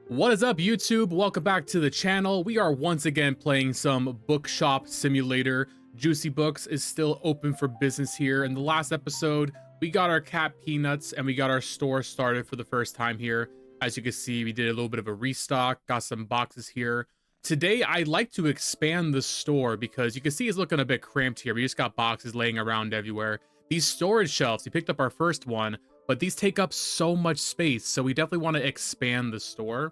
What is up, YouTube? Welcome back to the channel. We are once again playing some Bookshop Simulator. Juicy Books is still open for business here. In the last episode, we got our cat Peanuts and we got our store started for the first time here. As you can see, we did a little bit of a restock, got some boxes here. Today, I'd like to expand the store because you can see it's looking a bit cramped here. We just got boxes laying around everywhere. These storage shelves, we picked up our first one, but these take up so much space, so we definitely want to expand the store.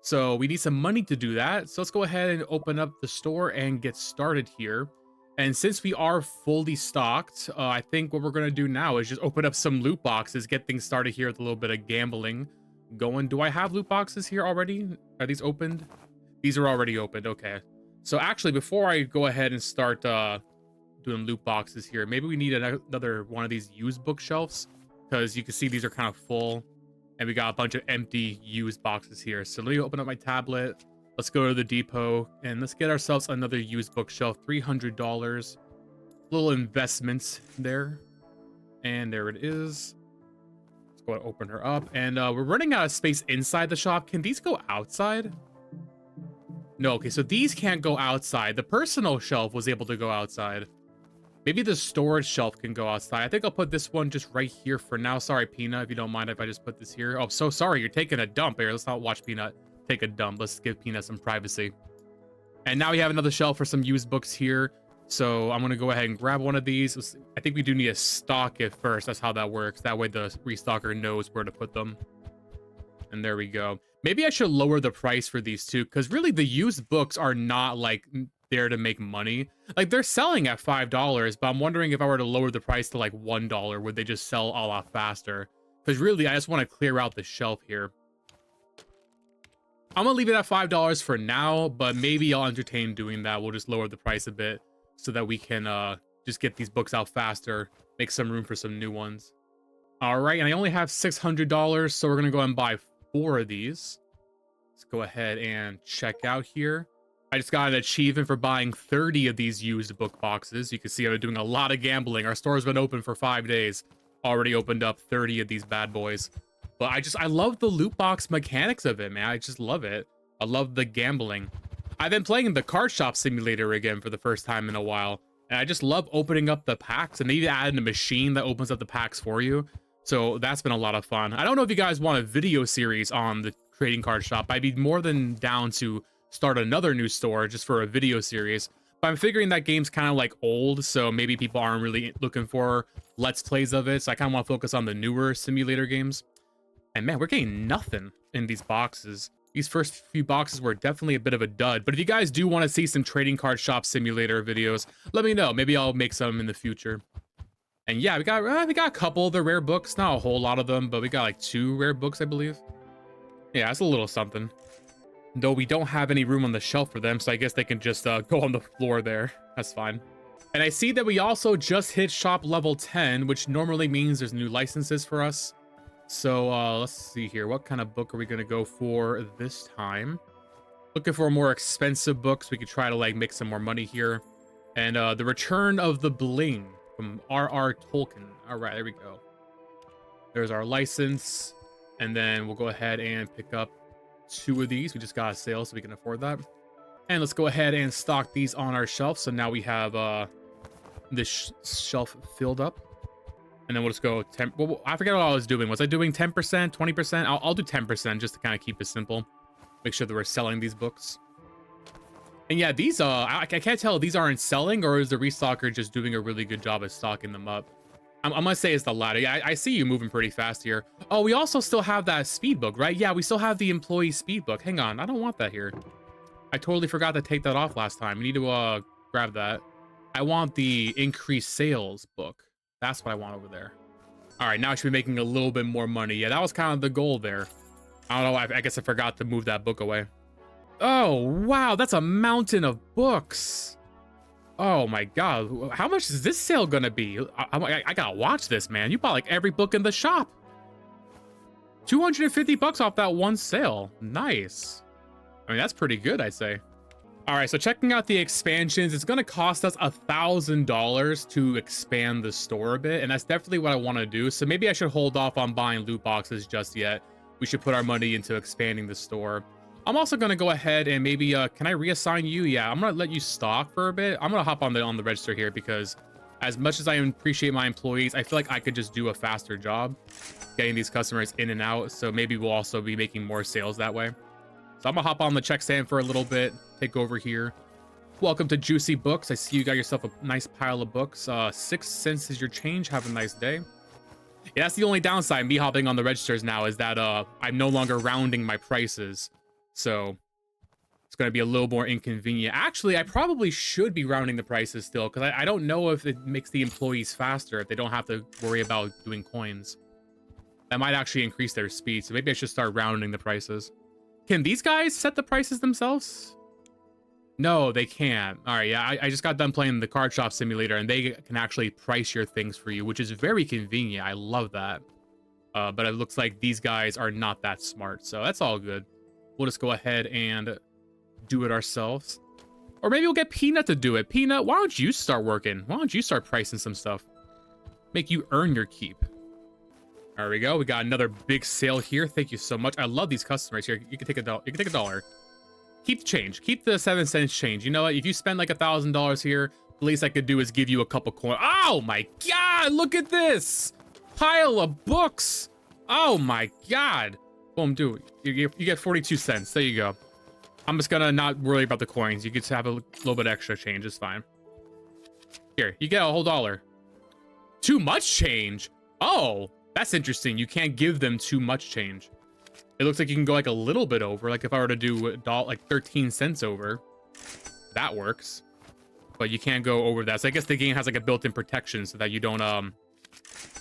So we need some money to do that. So let's go ahead and open up the store and get started here. And since we are fully stocked, I think what we're going to do now is just open up some loot boxes, get things started here with a little bit of gambling going. Do I have loot boxes here already? Are these opened? These are already opened. Okay. So actually, before I go ahead and start doing loot boxes here, maybe we need another one of these used bookshelves, because you can see these are kind of full. And we got a bunch of empty used boxes here. So let me open up my tablet. Let's go to the depot and let's get ourselves another used bookshelf. $300. Little investments there. And there it is. Let's go and open her up. And we're running out of space inside the shop. Can these go outside? No, okay, so these can't go outside. The personal shelf was able to go outside. Maybe the storage shelf can go outside. I think I'll put this one just right here for now. Sorry, Peanut, if you don't mind if I just put this here. Oh, so sorry, you're taking a dump here. Let's not watch Peanut take a dump. Let's give Peanut some privacy. And now we have another shelf for some used books here. So I'm going to go ahead and grab one of these. I think we do need to stock it first. That's how that works. That way the restocker knows where to put them. And there we go. Maybe I should lower the price for these two, because really the used books are not like there to make money. Like, they're selling at $5, but I'm wondering if I were to lower the price to like $1, would they just sell a lot faster? Because really, I just want to clear out the shelf here. I'm gonna leave it at $5 for now, but maybe I'll entertain doing that. We'll just lower the price a bit so that we can just get these books out faster, make some room for some new ones. All right, and I only have $600, so we're gonna go and buy 4 of these. Let's go ahead and check out here. I just got an achievement for buying 30 of these used book boxes. You can see I'm doing a lot of gambling. Our store's been open for 5 days. Already opened up 30 of these bad boys. But I love the loot box mechanics of it, man. I just love it. I love the gambling. I've been playing the card shop simulator again for the first time in a while. And I just love opening up the packs. And they even added a machine that opens up the packs for you. So that's been a lot of fun. I don't know if you guys want a video series on the trading card shop. I'd be more than down to start another new store just for a video series, but I'm figuring that game's kind of like old, so maybe people aren't really looking for let's plays of it, so I kind of want to focus on the newer simulator games. And man, we're getting nothing in these boxes. These first few boxes were definitely a bit of a dud, but if you guys do want to see some trading card shop simulator videos, let me know. Maybe I'll make some in the future. And yeah, we got a couple of the rare books, not a whole lot of them, but we got like 2 rare books, I believe. Yeah, it's a little something. Though we don't have any room on the shelf for them, so I guess they can just go on the floor there. That's fine. And I see that we also just hit shop level 10, which normally means there's new licenses for us. So let's see here. What kind of book are we going to go for this time? Looking for more expensive books. We could try to like make some more money here. And The Return of the Bling from R.R. Tolkien. All right, there we go. There's our license. And then we'll go ahead and pick up 2 of these. We just got a sale, so we can afford that. And let's go ahead and stock these on our shelf. So now we have this shelf filled up. And then we'll just go 10. Well, I forget what I was doing. Was I doing 10%, 20%? I'll do 10% just to kind of keep it simple. Make sure that we're selling these books. And yeah, these I can't tell if these aren't selling or is the restocker just doing a really good job at stocking them up. I'm gonna say it's the latter. Yeah, I see you moving pretty fast here. Oh, we also still have that speed book, right? Yeah, we still have the employee speed book. Hang on, I don't want that here. I totally forgot to take that off last time. We need to grab that. I want the increased sales book. That's what I want over there. All right, now I should be making a little bit more money. Yeah, that was kind of the goal there. I don't know, I guess I forgot to move that book away. Oh, wow, that's a mountain of books. Oh my god, how much is this sale gonna be? I gotta watch this, man. You bought like every book in the shop. 250 bucks off that one sale. Nice. I mean, that's pretty good, I'd say. All right, so checking out the expansions, it's gonna cost us $1,000 to expand the store a bit, and that's definitely what I want to do. So maybe I should hold off on buying loot boxes just yet. we should put our money into expanding the store. I'm also gonna go ahead and maybe can I reassign you? Yeah, I'm gonna let you stock for a bit. I'm gonna hop on the register here because as much as I appreciate my employees, I feel like I could just do a faster job getting these customers in and out. So maybe we'll also be making more sales that way. So I'm gonna hop on the check stand for a little bit, take over here. Welcome to Juicy Books. I see you got yourself a nice pile of books. 6 cents is your change. Have a nice day. Yeah, that's the only downside me hopping on the registers now is that I'm no longer rounding my prices. So it's going to be a little more inconvenient. Actually, I probably should be rounding the prices still because I don't know if it makes the employees faster if they don't have to worry about doing coins. That might actually increase their speed. So maybe I should start rounding the prices. Can these guys set the prices themselves? No, they can't. All right, yeah, I just got done playing the card shop simulator and they can actually price your things for you, which is very convenient. I love that. But it looks like these guys are not that smart, so that's all good. We'll just go ahead and do it ourselves. Or maybe we'll get Peanut to do it. Peanut, why don't you start working? Why don't you start pricing some stuff? Make you earn your keep. There we go. We got another big sale here. Thank you so much. I love these customers here. You can take $1. You can take $1. Keep the change. Keep the 7 cents change. You know what? If you spend like $1,000 here, the least I could do is give you a couple coins. Oh my God! Look at this pile of books. Oh my God! Boom, dude. You get 42 cents. There you go. I'm just gonna not worry about the coins. You get to have a little bit extra change. It's fine. Here, you get a whole $1. Too much change. Oh, that's interesting. You can't give them too much change. It looks like you can go like a little bit over. Like if I were to do like 13 cents over, that works. But you can't go over that. So I guess the game has like a built-in protection so that you don't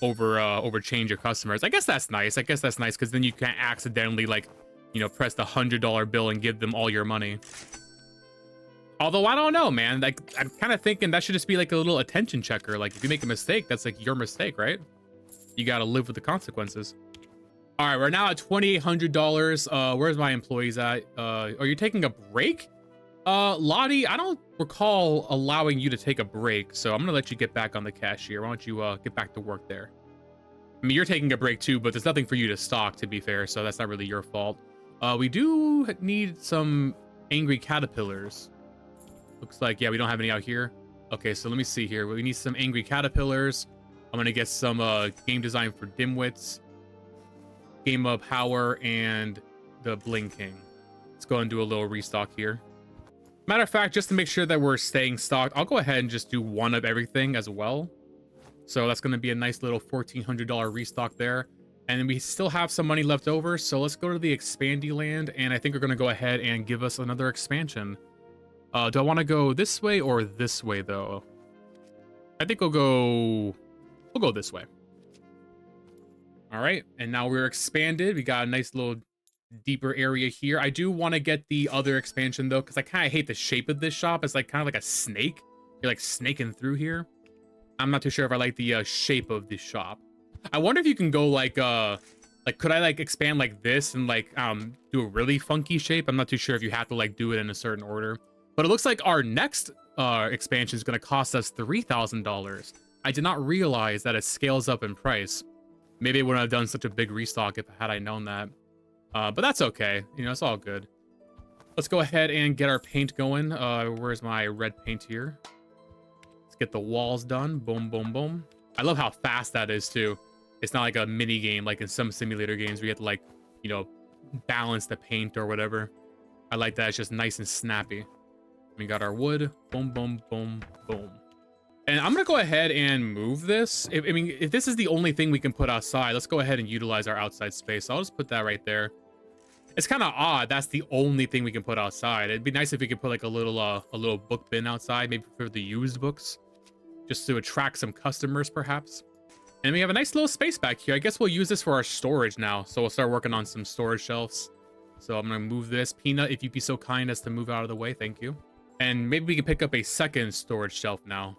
overchange your customers. I guess that's nice. I guess that's nice because then you can't accidentally like, you know, press the $100 bill and give them all your money. Although I don't know, man. Like I'm kind of thinking that should just be like a little attention checker. Like if you make a mistake, that's like your mistake, right? You got to live with the consequences. All right, we're now at $2,800. Where's my employees at? Are you taking a break? Lottie, I don't recall allowing you to take a break, so I'm gonna let you get back on the cashier. Why don't you get back to work there? I mean, you're taking a break too, but there's nothing for you to stock, to be fair, so that's not really your fault. We do need some angry caterpillars. Looks like, yeah, we don't have any out here. Okay, so let me see here. We need some angry caterpillars. I'm gonna get some game design for dimwits. Game of Power and the Bling King. Let's go and do a little restock here. Matter of fact, just to make sure that we're staying stocked, I'll go ahead and just do one of everything as well. So that's going to be a nice little $1,400 restock there. And then we still have some money left over. So let's go to the Expandy land. And I think we're going to go ahead and give us another expansion. Do I want to go this way or this way, though? I think we'll go this way. All right, and now we're expanded. We got a nice little deeper area here. I do want to get the other expansion though, because I kind of hate the shape of this shop. It's like kind of like a snake. You're like snaking through here. I'm not too sure if I like the shape of this shop. I wonder if you can go like could I like expand like this and like do a really funky shape? I'm not too sure if you have to like do it in a certain order. But it looks like our next expansion is going to cost us $3,000. I did not realize that it scales up in price. Maybe I wouldn't have done such a big restock if had I known that. But that's okay. You know, it's all good. Let's go ahead and get our paint going. Where's my red paint here? Let's get the walls done. Boom, boom, boom. I love how fast that is, too. It's not like a mini game like in some simulator games where you have to, like, you know, balance the paint or whatever. I like that. It's just nice and snappy. We got our wood. Boom, boom, boom, boom. And I'm going to go ahead and move this. If this is the only thing we can put outside, let's go ahead and utilize our outside space. So I'll just put that right there. It's kind of odd. That's the only thing we can put outside. It'd be nice if we could put like a little book bin outside, maybe for the used books, just to attract some customers, perhaps. And we have a nice little space back here. I guess we'll use this for our storage now. So we'll start working on some storage shelves. So I'm going to move this. Peanut, if you'd be so kind as to move out of the way. Thank you. And maybe we can pick up a second storage shelf now.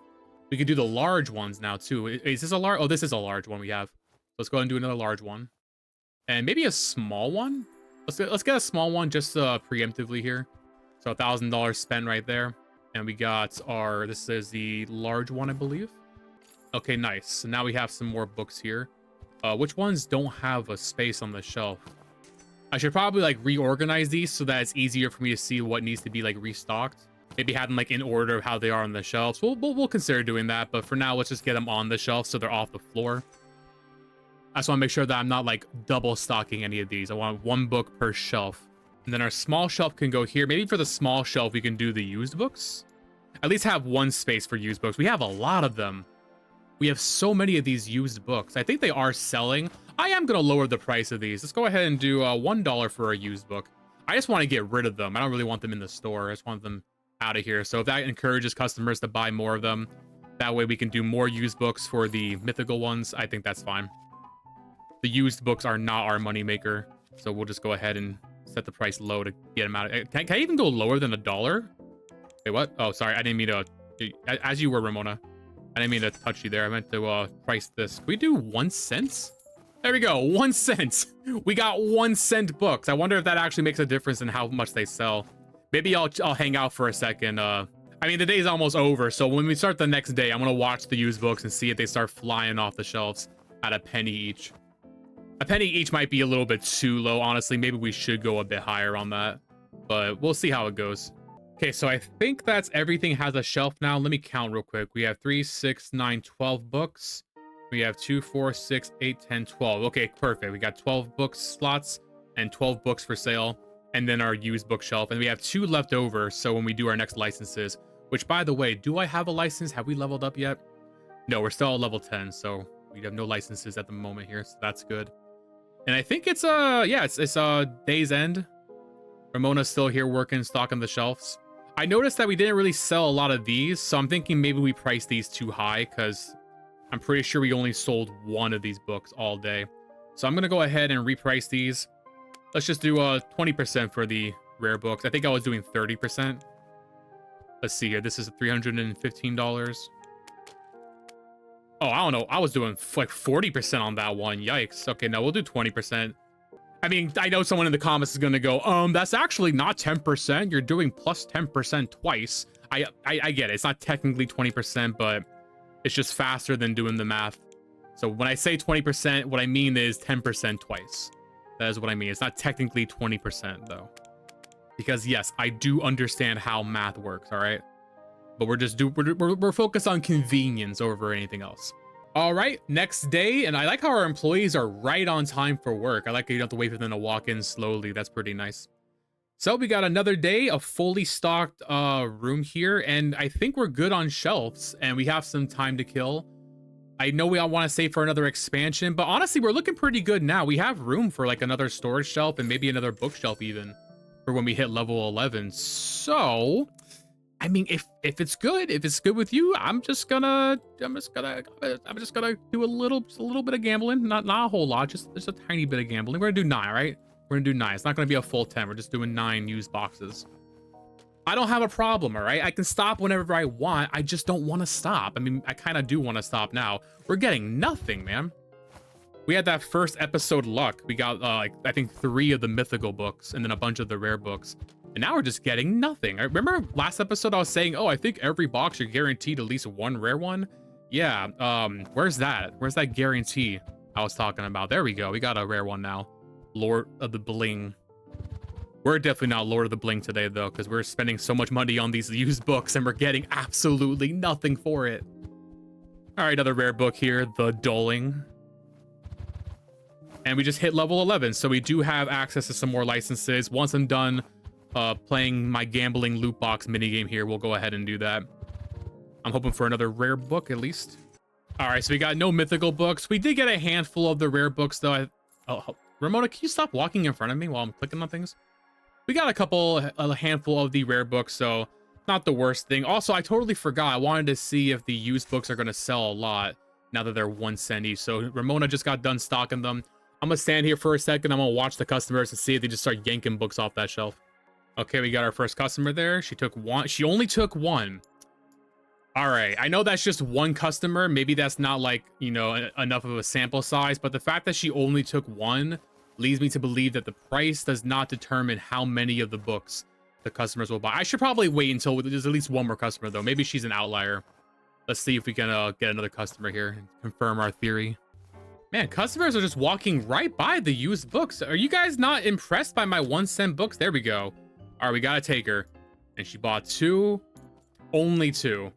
We could do the large ones now, too. Is this a large? Oh, this is a large one we have. Let's go ahead and do another large one. And maybe a small one? Let's get a small one just preemptively here. So $1,000 spent right there. And we got our, this is the large one, I believe. Okay, nice. So now we have some more books here. Which ones don't have a space on the shelf? I should probably like reorganize these so that it's easier for me to see what needs to be like restocked. Maybe have them like in order of how they are on the shelves. We'll consider doing that, but for now, let's just get them on the shelf so they're off the floor. I just want to make sure that I'm not like double stocking any of these. I want one book per shelf. And then our small shelf can go here. Maybe for the small shelf, we can do the used books. At least have one space for used books. We have a lot of them. We have so many of these used books. I think they are selling. I am going to lower the price of these. Let's go ahead and do $1 for a used book. I just want to get rid of them. I don't really want them in the store. I just want them out of here. So if that encourages customers to buy more of them, that way we can do more used books for the mythical ones. I think that's fine. The used books are not our moneymaker. So we'll just go ahead and set the price low to get them out. Can I even go lower than $1? Wait, what? Oh, sorry. I didn't mean to... As you were, Ramona. I didn't mean to touch you there. I meant to price this. Can we do 1 cent? There we go. 1 cent. We got 1 cent books. I wonder if that actually makes a difference in how much they sell. Maybe I'll hang out for a second. I mean, the day's almost over. So when we start the next day, I'm going to watch the used books and see if they start flying off the shelves at a penny each. A penny each might be a little bit too low, honestly. Maybe we should go a bit higher on that. But we'll see how it goes. Okay, so I think that's everything has a shelf now. Let me count real quick. We have 3, 6, 9, 12 books. We have 2, 4, 6, 8, 10, 12. Okay, perfect. We got 12 book slots and 12 books for sale. And then our used bookshelf. And we have 2 left over. So when we do our next licenses, which by the way, do I have a license? Have we leveled up yet? No, we're still at level 10. So we have no licenses at the moment here. So that's good. And I think it's day's end. Ramona's still here working, stocking the shelves. I noticed that we didn't really sell a lot of these, so I'm thinking maybe we priced these too high because I'm pretty sure we only sold 1 of these books all day. So I'm going to go ahead and reprice these. Let's just do 20% for the rare books. I think I was doing 30%. Let's see here. This is $315. Oh, I don't know. I was doing like 40% on that one. Yikes. Okay, no, we'll do 20%. I mean, I know someone in the comments is going to go, that's actually not 10%. You're doing plus 10% twice. I get it. It's not technically 20%, but it's just faster than doing the math. So when I say 20%, what I mean is 10% twice. That is what I mean. It's not technically 20% though. Because yes, I do understand how math works, all right? But we're focused on convenience over anything else. All right, next day, and I like how our employees are right on time for work. I like how you don't have to wait for them to walk in slowly. That's pretty nice. So we got another day, a fully stocked room here, and I think we're good on shelves, and we have some time to kill. I know we all want to save for another expansion, but honestly, we're looking pretty good now. We have room for like another storage shelf and maybe another bookshelf even for when we hit level 11. So, I mean, if it's good with you, I'm just gonna do a little bit of gambling, not a whole lot, just a tiny bit of gambling. We're gonna do 9, right? We're gonna do 9. It's not gonna be a full 10. We're just doing 9 used boxes. I don't have a problem, all right? I can stop whenever I want. I just don't want to stop. I mean, I kind of do want to stop now. We're getting nothing, man. We had that first episode luck. We got like I think 3 of the mythical books and then a bunch of the rare books. And now we're just getting nothing. I remember last episode I was saying, oh, I think every box you're guaranteed at least 1 rare one. Yeah, where's that? Where's that guarantee I was talking about? There we go. We got a rare one now. Lord of the Bling. We're definitely not Lord of the Bling today, though, because we're spending so much money on these used books and we're getting absolutely nothing for it. All right, another rare book here, The Dulling. And we just hit level 11, so we do have access to some more licenses. Once I'm done playing my gambling loot box minigame here, we'll go ahead and do that. I'm hoping for another rare book, at least. All right, so we got no mythical books. We did get a handful of the rare books, though. Ramona, can you stop walking in front of me while I'm clicking on things? We got a handful of the rare books, so not the worst thing. Also, I totally forgot. I wanted to see if the used books are going to sell a lot now that they're 1 cent each. So Ramona just got done stocking them. I'm going to stand here for a second. I'm going to watch the customers and see if they just start yanking books off that shelf. Okay, we got our first customer there. She took 1. She only took 1. All right. I know that's just 1 customer. Maybe that's not like, you know, enough of a sample size, but the fact that she only took 1 leads me to believe that the price does not determine how many of the books the customers will buy. I should probably wait until there's at least 1 more customer, though. Maybe she's an outlier. Let's see if we can get another customer here and confirm our theory. Man, customers are just walking right by the used books. Are you guys not impressed by my 1 cent books? There we go. All right, we gotta take her. And she bought 2. Only 2.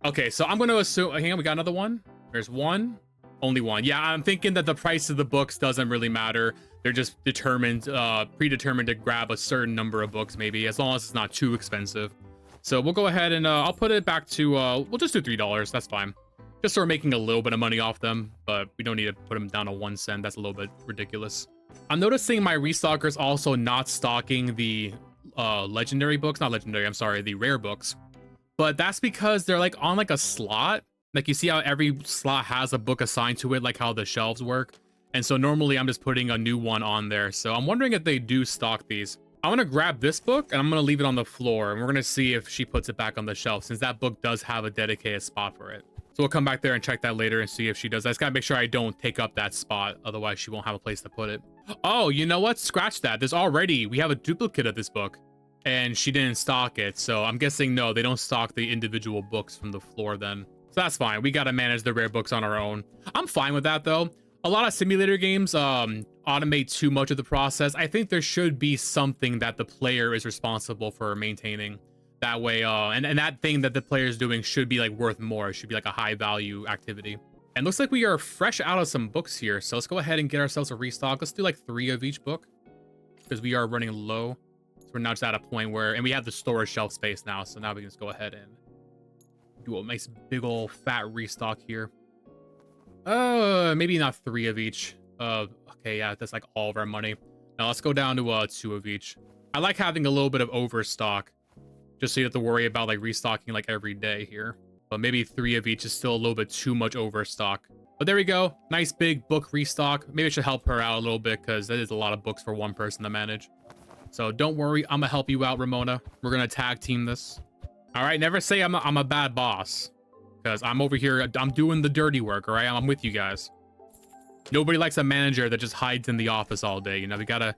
Okay, so I'm gonna assume, hang on, we got another one. There's 1, only 1. Yeah, I'm thinking that the price of the books doesn't really matter. They're just predetermined to grab a certain number of books, maybe, as long as it's not too expensive. So we'll go ahead and I'll put it back to, we'll just do $3. That's fine. Just so we're making a little bit of money off them, but we don't need to put them down to 1 cent. That's a little bit ridiculous. I'm noticing my restockers also not stocking the legendary books, not legendary, I'm sorry, the rare books. But that's because they're like on like a slot. Like you see how every slot has a book assigned to it, like how the shelves work. And so normally I'm just putting a new one on there. So I'm wondering if they do stock these. I'm gonna grab this book and I'm gonna leave it on the floor. And we're gonna see if she puts it back on the shelf, since that book does have a dedicated spot for it. So we'll come back there and check that later and see if she does. I just gotta make sure I don't take up that spot. Otherwise she won't have a place to put it. Oh, you know what? Scratch that. We have a duplicate of this book. And she didn't stock it, so I'm guessing no, they don't stock the individual books from the floor then. So that's fine. We gotta manage the rare books on our own. I'm fine with that though. A lot of simulator games automate too much of the process. I think there should be something that the player is responsible for maintaining. That way, and that thing that the player is doing should be like worth more. It should be like a high value activity. And looks like we are fresh out of some books here. So let's go ahead and get ourselves a restock. Let's do like 3 of each book because we are running low. We're now just at a point where, and we have the storage shelf space now, so now we can just go ahead and do a nice big old fat restock here. Maybe not 3 of each. Okay, yeah, that's like all of our money. Now let's go down to 2 of each. I like having a little bit of overstock, just so you have to worry about like restocking like every day here. But maybe 3 of each is still a little bit too much overstock. But there we go. Nice big book restock. Maybe it should help her out a little bit because that is a lot of books for one person to manage. So don't worry, I'm gonna help you out, Ramona. We're gonna tag team this. All right, never say I'm a bad boss, because I'm over here, I'm doing the dirty work, all right? I'm with you guys. Nobody likes a manager that just hides in the office all day. You know, we gotta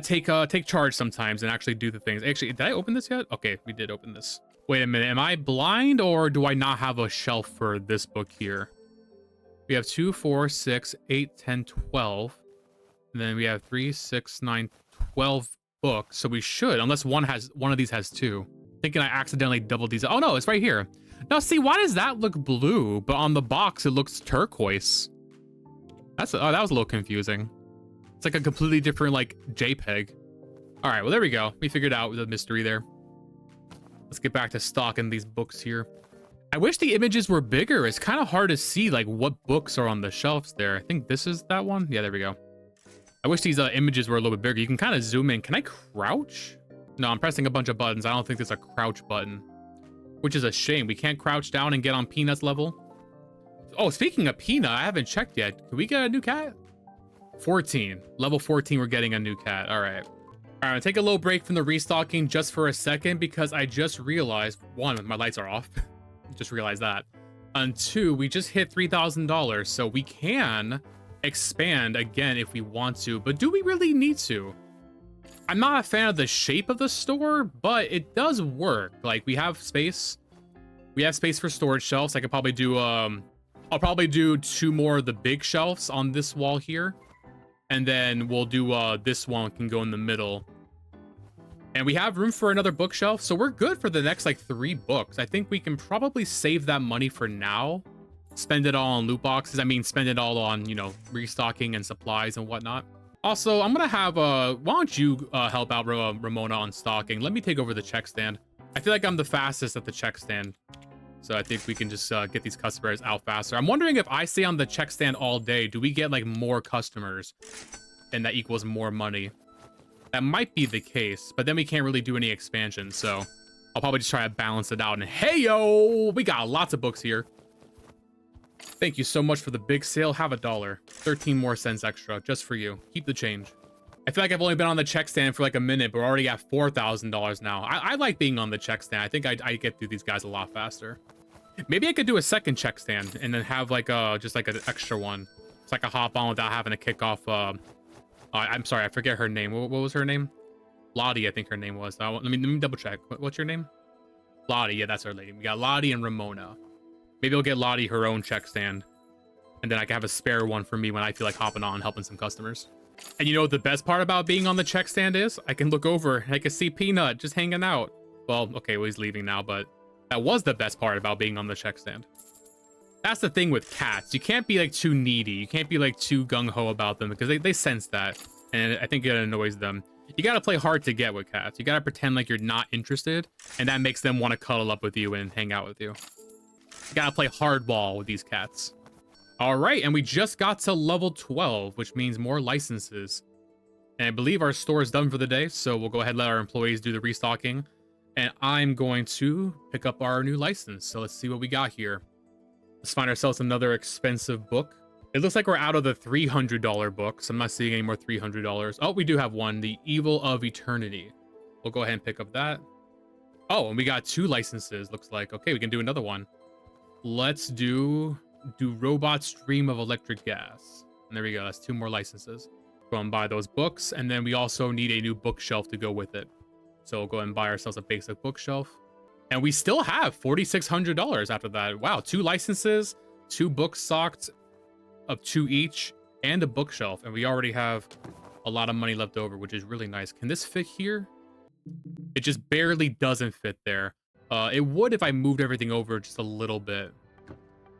take charge sometimes and actually do the things. Actually, did I open this yet? Okay, we did open this. Wait a minute, am I blind or do I not have a shelf for this book here? We have 2, 4, 6, 8, 10, 12. And then we have 3, 6, 9, 12 books. So we should, unless one of these has 2. Thinking I accidentally doubled these. Oh no, it's right here. Now see, why does that look blue, but on the box it looks turquoise? That was a little confusing. It's like a completely different like JPEG. All right, well there we go. We figured out the mystery there. Let's get back to stocking these books here. I wish the images were bigger. It's kind of hard to see like what books are on the shelves there. I think this is that one. Yeah, there we go. I wish these images were a little bit bigger. You can kind of zoom in. Can I crouch? No, I'm pressing a bunch of buttons. I don't think there's a crouch button, which is a shame. We can't crouch down and get on Peanut's level. Oh, speaking of Peanut, I haven't checked yet. Can we get a new cat? 14. Level 14, we're getting a new cat. All right. All right, take a little break from the restocking just for a second because I just realized, 1, my lights are off. Just realized that. And 2, we just hit $3,000, so we can expand again if we want to, but do we really need to? I'm not a fan of the shape of the store, but it does work. Like we have space. We have space for storage shelves. I could probably do, I'll probably do 2 more of the big shelves on this wall here. And then we'll do, this one can go in the middle. And we have room for another bookshelf. So we're good for the next like 3 books. I think we can probably save that money for now. Spend it all on loot boxes. I mean, spend it all on, you know, restocking and supplies and whatnot. Also, I'm gonna have, why don't you help out Ramona on stocking? Let me take over the check stand. I feel like I'm the fastest at the check stand. So I think we can just get these customers out faster. I'm wondering if I stay on the check stand all day, do we get like more customers? And that equals more money. That might be the case, but then we can't really do any expansion. So I'll probably just try to balance it out. And hey, yo, we got lots of books here. Thank you so much for the big sale. Have $1. 13 more cents extra just for you. Keep the change. I feel like I've only been on the check stand for like a minute, but we're already at $4,000 now. I like being on the check stand. I think I get through these guys a lot faster. Maybe I could do a second check stand and then have like just like an extra one. It's like a hop on without having to kick off. I'm sorry, I forget her name. What was her name? Lottie, I think her name was. Let me double check. What's your name? Lottie, yeah, that's our lady. We got Lottie and Ramona. Maybe we'll get Lottie her own check stand. And then I can have a spare one for me when I feel like hopping on, helping some customers. And you know what the best part about being on the check stand is? I can look over and I can see Peanut just hanging out. Well, okay, well, he's leaving now, but that was the best part about being on the check stand. That's the thing with cats. You can't be like too needy. You can't be like too gung-ho about them because they sense that. And I think it annoys them. You gotta play hard to get with cats. You gotta pretend like you're not interested, and that makes them want to cuddle up with you and hang out with you. You gotta play hardball with these cats. All right, and we just got to level 12, which means more licenses. And I believe our store is done for the day, so we'll go ahead and let our employees do the restocking. And I'm going to pick up our new license. So let's see what we got here. Let's find ourselves another expensive book. It looks like we're out of the $300 books. I'm not seeing any more $300. Oh, we do have one, The Evil of Eternity. We'll go ahead and pick up that. Oh, and we got 2 licenses, looks like. Okay, we can do another one. Let's do Robots Dream of Electric Gas. And there we go, that's 2 more licenses. Go and buy those books, and then we also need a new bookshelf to go with it. So we'll go and buy ourselves a basic bookshelf. And we still have $4,600 after that. Wow, 2 licenses, 2 books stocked of 2 each, and a bookshelf. And we already have a lot of money left over, which is really nice. Can this fit here? It just barely doesn't fit there. It would if I moved everything over just a little bit.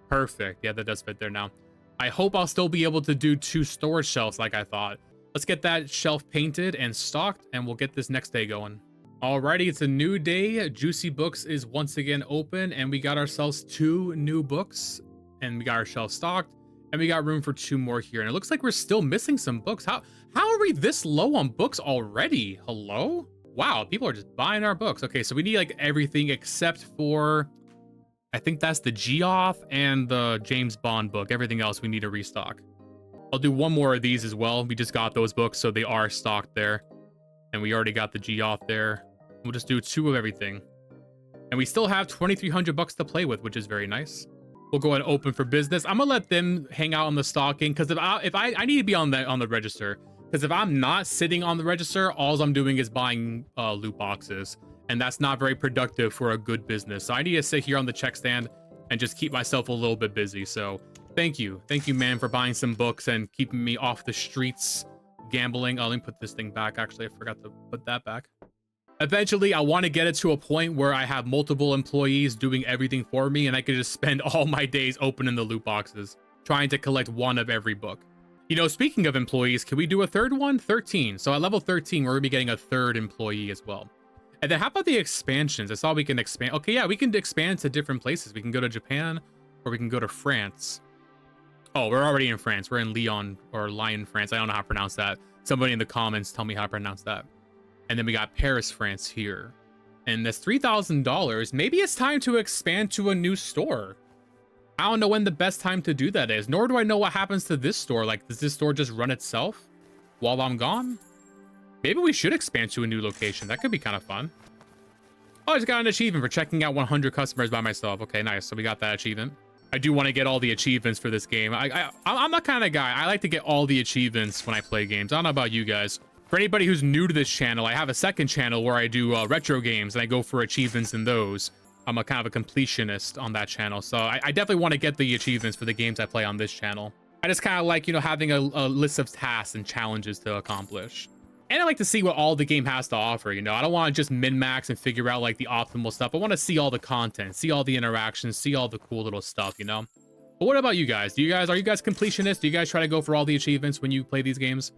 Perfect. Yeah, that does fit there now. I hope I'll still be able to do 2 storage shelves like I thought. Let's get that shelf painted and stocked, and we'll get this next day going. Alrighty, it's a new day. Juicy Books is once again open, and we got ourselves 2 new books, and we got our shelf stocked, and we got room for 2 more here. And it looks like we're still missing some books. How are we this low on books already? Hello? Wow, people are just buying our books. Okay, so we need like everything except for, I think that's the Geoff and the James Bond book. Everything else we need to restock. I'll do 1 more of these as well. We just got those books, so they are stocked there. And we already got the Geoff there. We'll just do 2 of everything. And we still have 2,300 bucks to play with, which is very nice. We'll go ahead and open for business. I'm gonna let them hang out on the stocking because if I need to be on the register. Because if I'm not sitting on the register, all I'm doing is buying loot boxes. And that's not very productive for a good business. So I need to sit here on the check stand and just keep myself a little bit busy. So thank you. Thank you, man, for buying some books and keeping me off the streets gambling. Oh, let me put this thing back. Actually, I forgot to put that back. Eventually, I want to get it to a point where I have multiple employees doing everything for me and I can just spend all my days opening the loot boxes, trying to collect 1 of every book. You know, speaking of employees, can we do a 3rd one? 13. So at level 13, we're going to be getting a 3rd employee as well. And then how about the expansions? I saw we can expand. Okay, yeah, we can expand to different places. We can go to Japan or we can go to France. Oh, we're already in France. We're in Lyon or Lyon, France. I don't know how to pronounce that. Somebody in the comments tell me how to pronounce that. And then we got Paris, France here. And that's $3,000. Maybe it's time to expand to a new store. I don't know when the best time to do that is, nor do I know what happens to this store. Like, does this store just run itself while I'm gone? Maybe we should expand to a new location. That could be kind of fun. Oh, I just got an achievement for checking out 100 customers by myself. Okay, nice. So we got that achievement. I do want to get all the achievements for this game. I'm that kind of guy. I like to get all the achievements when I play games. I don't know about you guys. For anybody who's new to this channel, I have a 2nd channel where I do retro games and I go for achievements in those. I'm a kind of a completionist on that channel. So I definitely want to get the achievements for the games I play on this channel. I just kind of like, you know, having a list of tasks and challenges to accomplish. And I like to see what all the game has to offer, you know. I don't want to just min-max and figure out like the optimal stuff. I want to see all the content, see all the interactions, see all the cool little stuff, you know. But what about you guys? Are you guys completionists? Do you guys try to go for all the achievements when you play these games?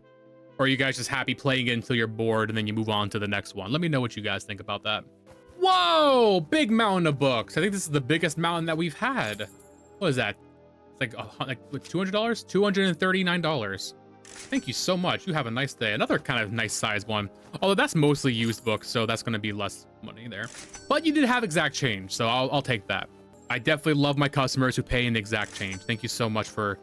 Or are you guys just happy playing it until you're bored and then you move on to the next one? Let me know what you guys think about that. Whoa! Big mountain of books. I think this is the biggest mountain that we've had. What is that? It's like $200? $239. Thank you so much. You have a nice day. Another kind of nice size one. Although that's mostly used books, so that's going to be less money there. But you did have exact change, so I'll take that. I definitely love my customers who pay in exact change. Thank you so much for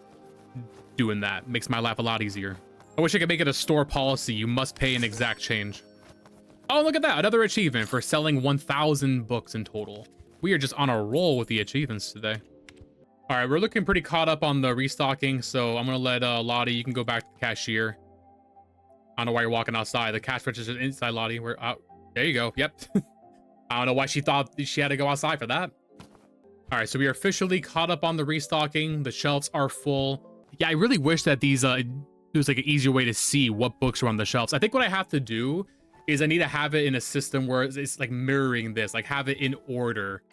doing that. Makes my life a lot easier. I wish I could make it a store policy. You must pay in exact change. Oh, look at that. Another achievement for selling 1,000 books in total. We are just on a roll with the achievements today. All right, we're looking pretty caught up on the restocking, so I'm going to let Lottie, you can go back to the cashier. I don't know why you're walking outside. The cash register's inside, Lottie. We're out. There you go. Yep. I don't know why she thought she had to go outside for that. All right, so we are officially caught up on the restocking. The shelves are full. Yeah, I really wish that there was like an easier way to see what books are on the shelves. I think what I have to do is I need to have it in a system where it's like mirroring this, like have it in order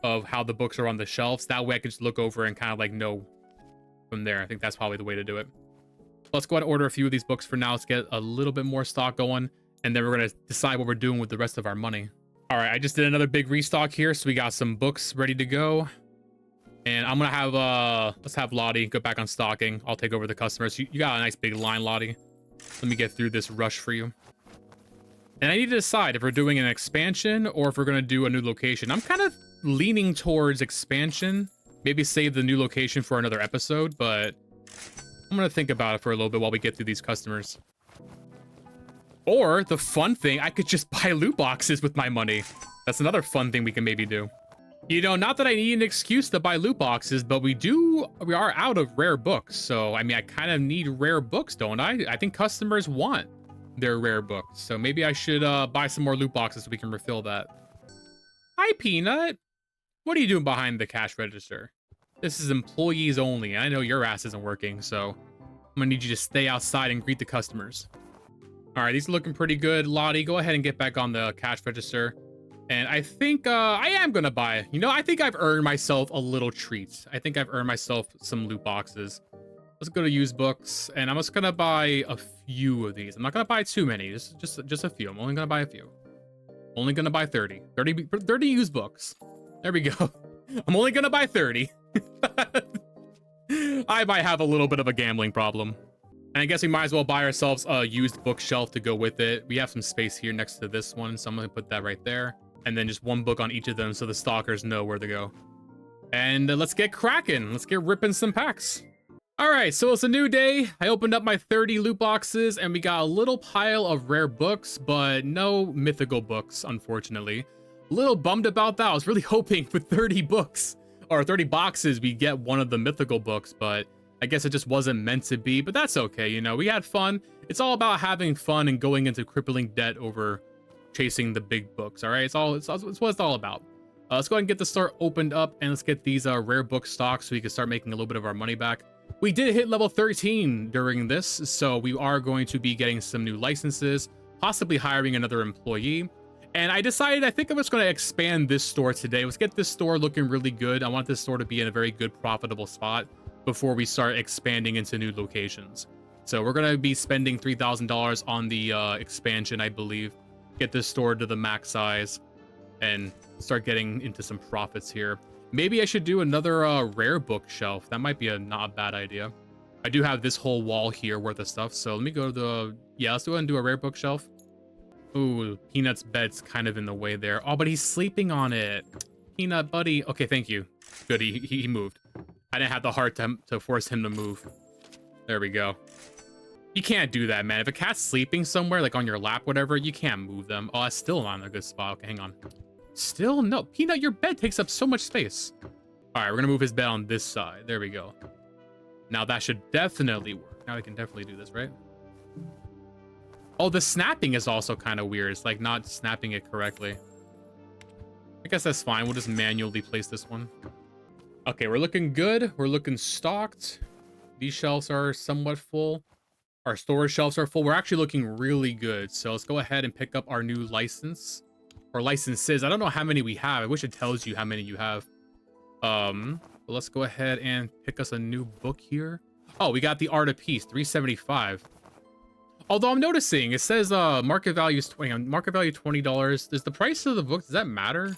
of how the books are on the shelves. That way I can just look over and kind of like know from there. I think that's probably the way to do it. Let's go ahead and order a few of these books for now. Let's get a little bit more stock going, and then we're going to decide what we're doing with the rest of our money. All right, I just did another big restock here, so we got some books ready to go. And I'm going to have, let's have Lottie go back on stocking. I'll take over the customers. You got a nice big line, Lottie. Let me get through this rush for you. And I need to decide if we're doing an expansion or if we're going to do a new location. I'm kind of leaning towards expansion. Maybe save the new location for another episode, but I'm going to think about it for a little bit while we get through these customers. Or the fun thing, I could just buy loot boxes with my money. That's another fun thing we can maybe do. You know, not that I need an excuse to buy loot boxes, but we are out of rare books. So, I mean, I kind of need rare books, don't I? I think customers want their rare books. So maybe I should buy some more loot boxes so we can refill that. Hi, Peanut. What are you doing behind the cash register? This is employees only. I know your ass isn't working, so I'm gonna need you to stay outside and greet the customers. All right, these are looking pretty good. Lottie, go ahead and get back on the cash register. And I think I am gonna buy, you know, I think I've earned myself a little treat. I think I've earned myself some loot boxes. Let's go to used books, and I'm just gonna buy a few of these. I'm not gonna buy too many, just a few. I'm only gonna buy a few. Only gonna buy 30 used books. There we go. I'm only gonna buy 30. I might have a little bit of a gambling problem. And I guess we might as well buy ourselves a used bookshelf to go with it. We have some space here next to this one, so I'm gonna put that right there. And then just one book on each of them so the stalkers know where to go. And let's get cracking. Let's get ripping some packs. All right, so it's a new day. I opened up my 30 loot boxes and we got a little pile of rare books, but no mythical books, unfortunately. A little bummed about that. I was really hoping with 30 books or 30 boxes, we get one of the mythical books, but I guess it just wasn't meant to be, but that's okay. You know, we had fun. It's all about having fun and going into crippling debt over chasing the big books. All right, it's what it's all about. Let's go ahead and get the store opened up and let's get these rare book stocks so we can start making a little bit of our money back. We did hit level 13 during this, so we are going to be getting some new licenses, possibly hiring another employee. And I decided, I think I'm just going to expand this store today. Let's get this store looking really good. I want this store to be in a very good, profitable spot before we start expanding into new locations. So we're going to be spending $3,000 on the expansion, I believe. Get this store to the max size and start getting into some profits here. Maybe I should do another rare bookshelf. That might be not a bad idea. I do have this whole wall here worth of stuff. So let me go to the... Yeah, let's go ahead and do a rare bookshelf. Ooh, Peanut's bed's kind of in the way there. Oh, but he's sleeping on it. Peanut, buddy. Okay, thank you. Good, he moved. I didn't have the heart to force him to move. There we go. You can't do that, man. If a cat's sleeping somewhere, like on your lap, whatever, you can't move them. Oh, that's still not in a good spot. Okay, hang on. Still no. Peanut, your bed takes up so much space. All right, we're gonna move his bed on this side. There we go. Now that should definitely work. Now we can definitely do this, right? Oh, the snapping is also kind of weird. It's like not snapping it correctly. I guess that's fine. We'll just manually place this one. Okay, we're looking good. We're looking stocked. These shelves are somewhat full. Our storage shelves are full. We're actually looking really good. So let's go ahead and pick up our new license. Or licenses. I don't know how many we have. I wish it tells you how many you have. But let's go ahead and pick us a new book here. Oh, we got the Art of Peace, 375. Although I'm noticing it says market value is market value $20. Does the price of the book, does that matter?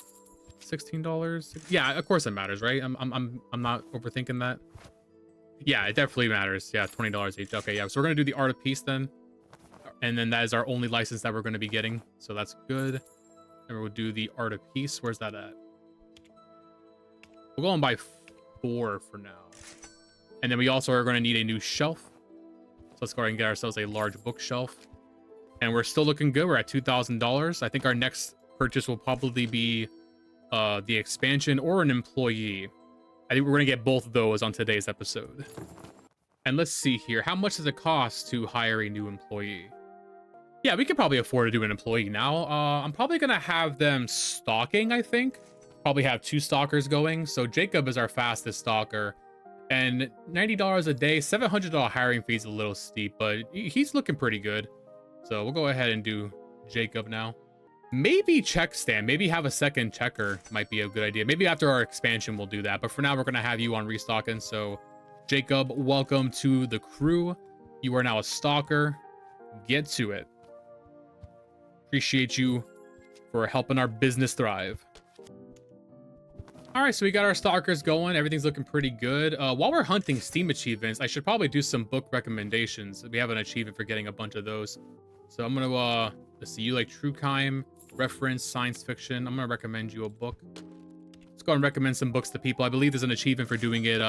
$16? Yeah, of course it matters, right? I'm not overthinking that. Yeah, it definitely matters. Yeah, $20 each. Okay, yeah. So we're gonna do the Art of Peace then. And then that is our only license that we're gonna be getting. So that's good. And we'll do the Art of Peace. Where's that at? We'll go and buy 4 for now. And then we also are going to need a new shelf. So let's go ahead and get ourselves a large bookshelf. And we're still looking good. We're at $2,000. I think our next purchase will probably be the expansion or an employee. I think we're going to get both of those on today's episode. And let's see here. How much does it cost to hire a new employee? Yeah, we could probably afford to do an employee now. I'm probably going to have them stocking, I think. probably have 2 stalkers going. So Jacob is our fastest stalker. And $90 a day, $700 hiring fee is a little steep, but he's looking pretty good. So we'll go ahead and do Jacob now. Maybe check stand, maybe have a second checker might be a good idea. Maybe after our expansion we'll do that. But for now, we're going to have you on Restocking. So Jacob, welcome to the crew. You are now a stalker. Get to it. Appreciate you for helping our business thrive. All right, so we got our stalkers going. Everything's looking pretty good. While we're hunting Steam achievements, I should probably do some book recommendations. We have an achievement for getting a bunch of those. So I'm gonna, let's see, you like true crime, reference, science fiction. I'm gonna recommend you a book. Let's go and recommend some books to people. I believe there's an achievement for doing it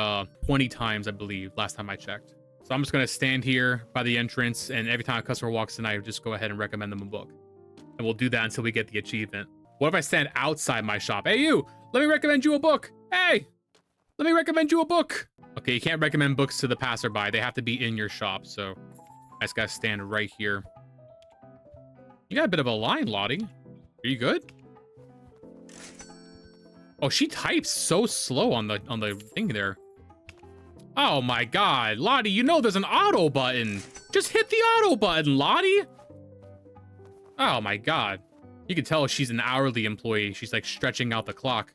20 times, I believe, last time I checked. So I'm just gonna stand here by the entrance, and every time a customer walks in, I just go ahead and recommend them a book. And we'll do that until we get the achievement. What if I stand outside my shop? Hey, you! Let me recommend you a book. Hey, let me recommend you a book. Okay, you can't recommend books to the passerby. They have to be in your shop. So I just gotta stand right here. You got a bit of a line, Lottie. Are you good? Oh, she types so slow on the thing there. Oh my God, Lottie, you know there's an auto button. Just hit the auto button, Lottie. Oh my God. You can tell she's an hourly employee. She's like stretching out the clock.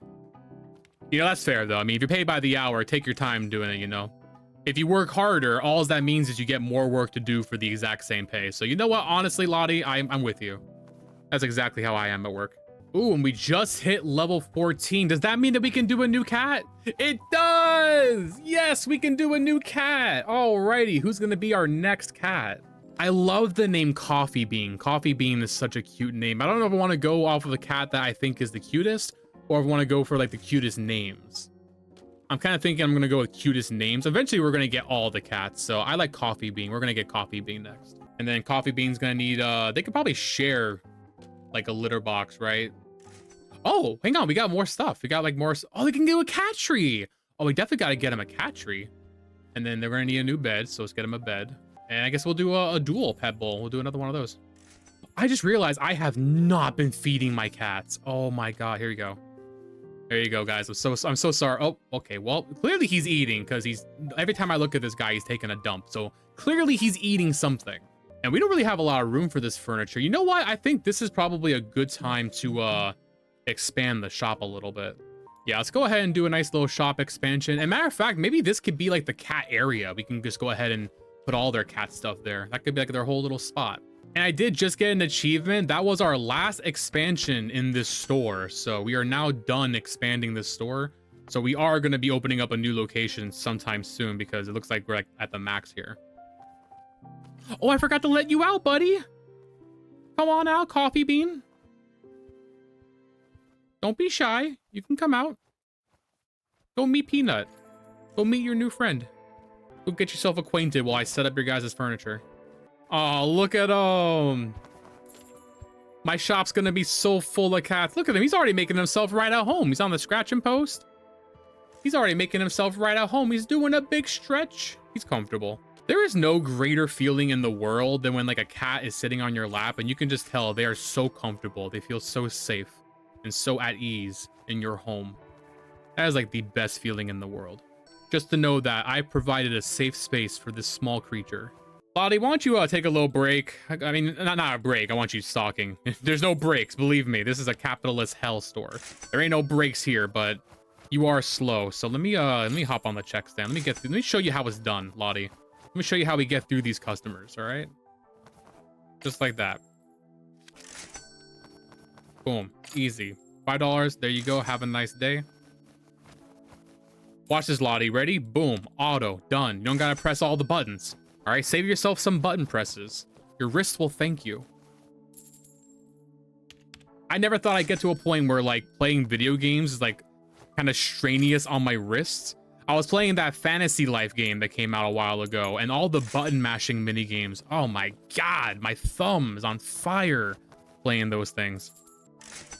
You know, that's fair though. I mean, if you're paid by the hour, take your time doing it, you know? If you work harder, all that means is you get more work to do for the exact same pay. So you know what? Honestly, Lottie, I'm with you. That's exactly how I am at work. Ooh, and we just hit level 14. Does that mean that we can do a new cat? It does! Yes, we can do a new cat. Alrighty, who's gonna be our next cat? I love the name Coffee Bean. Coffee Bean is such a cute name. I don't know if I want to go off of the cat that I think is the cutest, or if I want to go for like the cutest names. I'm kind of thinking I'm going to go with cutest names. Eventually, we're going to get all the cats. So I like Coffee Bean. We're going to get Coffee Bean next. And then Coffee Bean's going to need, they could probably share like a litter box, right? Oh, hang on. We got more stuff. We got like more. Oh, they can do a cat tree. Oh, we definitely got to get him a cat tree. And then they're going to need a new bed. So let's get him a bed. And I guess we'll do a dual pet bowl. We'll do another one of those. I just realized I have not been feeding my cats. Oh my God, here we go. There you go, guys. I'm so sorry. Oh, okay. Well, clearly he's eating because every time I look at this guy, he's taking a dump. So clearly he's eating something. And we don't really have a lot of room for this furniture. You know what? I think this is probably a good time to expand the shop a little bit. Yeah, let's go ahead and do a nice little shop expansion. And matter of fact, maybe this could be like the cat area. We can just go ahead and put all their cat stuff there. That could be like their whole little spot. And I did just get an achievement. That was our last expansion in this store. So we are now done expanding this store. So we are going to be opening up a new location sometime soon because it looks like we're like at the max here. Oh, I forgot to let you out, buddy. Come on out, Coffee Bean. Don't be shy. You can come out. Go meet Peanut. Go meet your new friend. Go get yourself acquainted while I set up your guys' furniture. Oh, look at him. My shop's gonna be so full of cats. Look at him. He's already making himself right at home. He's on the scratching post. He's already making himself right at home. He's doing a big stretch. He's comfortable. There is no greater feeling in the world than when like a cat is sitting on your lap and you can just tell they are so comfortable. They feel so safe and so at ease in your home. That is like the best feeling in the world. Just to know that I provided a safe space for this small creature. Lottie, why don't you take a little break? I mean, not a break. I want you stalking. There's no breaks, believe me. This is a capitalist hell store. There ain't no breaks here, but you are slow. So let me hop on the check stand. Let me show you how it's done, Lottie. Let me show you how we get through these customers, all right? Just like that. Boom, easy. $5. There you go. Have a nice day. Watch this, Lottie. Ready? Boom. Auto. Done. You don't gotta press all the buttons. All right, save yourself some button presses. Your wrists will thank you. I never thought I'd get to a point where like playing video games is like kind of strenuous on my wrists. I was playing that Fantasy Life game that came out a while ago and all the button mashing mini games. Oh my God, my thumb is on fire playing those things.